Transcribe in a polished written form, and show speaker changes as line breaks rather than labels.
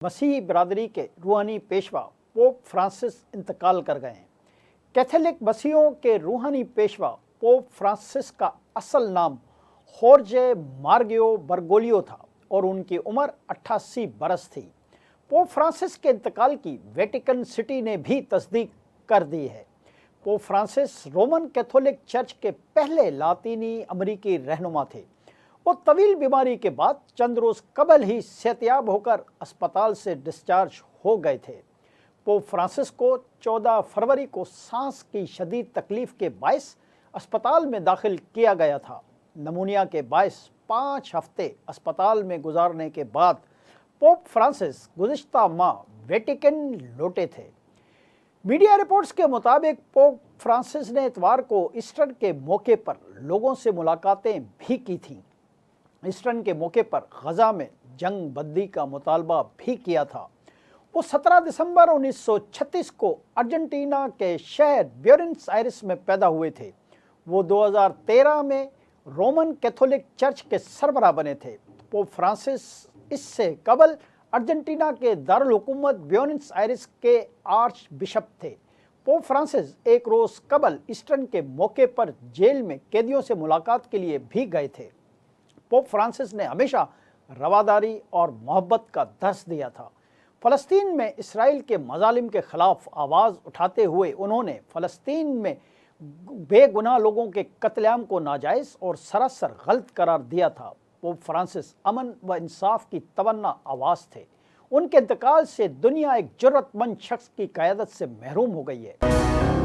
मसीही बरादरी के रूहानी पेशवा पोप फ्रांसिस इंतकाल कर गए हैं। कैथोलिक मसीहों के रूहानी पेशवा पोप फ्रांसिस का असल नाम होर्जे मार्गियो बर्गोलियो था और उनकी उम्र 88 बरस थी। पोप फ्रांसिस के इंतकाल की वेटिकन सिटी ने भी तस्दीक कर दी है। Pope Francis Roman Catholic church के पहले लातीनी अमेरिकी रहनुमा थे। वो तवील बीमारी के बाद चंद रोज कबल ही सेहतयाब होकर अस्पताल से डिस्चार्ज हो गए थे। पोप फ्रांसिस को 14 फरवरी को सांस की शदीद तकलीफ के बायस अस्पताल में दाखिल किया गया था। नमूनिया के बायस 5 हफ्ते अस्पताल में गुजारने के बाद पोप फ्रांसिस गुज़िश्ता माह वेटिकन लौटे थे। मीडिया रिपोर्ट्स के मुताबिक पोप फ्रांसिस ने इतवार को ईस्टर के मौके पर लोगों से मुलाकातें भी की थीं। ईस्टर के मौके पर गजा में जंग बंदी का मुतालबा भी किया था। वो 17 दिसंबर 1936 को अर्जेंटीना के शहर ब्यूनस आयर्स में पैदा हुए थे। वो 2013 में रोमन कैथोलिक चर्च के सरबराह बने थे। पोप फ्रांसिस इससे कबल अर्जेंटीना के दारुल हुकूमत ब्यूनस आयर्स के आर्च बिशप थे। पोप फ्रांसिस एक रोज कबल ईस्टर के मौके पर जेल में कैदियों से मुलाकात के लिए भी गए थे। पोप फ्रांसिस ने हमेशा रवादारी और मोहब्बत का दर्स दिया था। फ़लस्तीन में इसराइल के मजालिम के खिलाफ आवाज़ उठाते हुए उन्होंने फ़लस्तीन में बेगुनाह लोगों के कत्लेआम को नाजायज़ और सरासर गलत करार दिया था। पोप फ्रांसिस अमन व इंसाफ की तमन्ना आवाज़ थे। उनके इंतकाल से दुनिया एक जुर्रतमंद शख्स की क़यादत से महरूम हो गई है।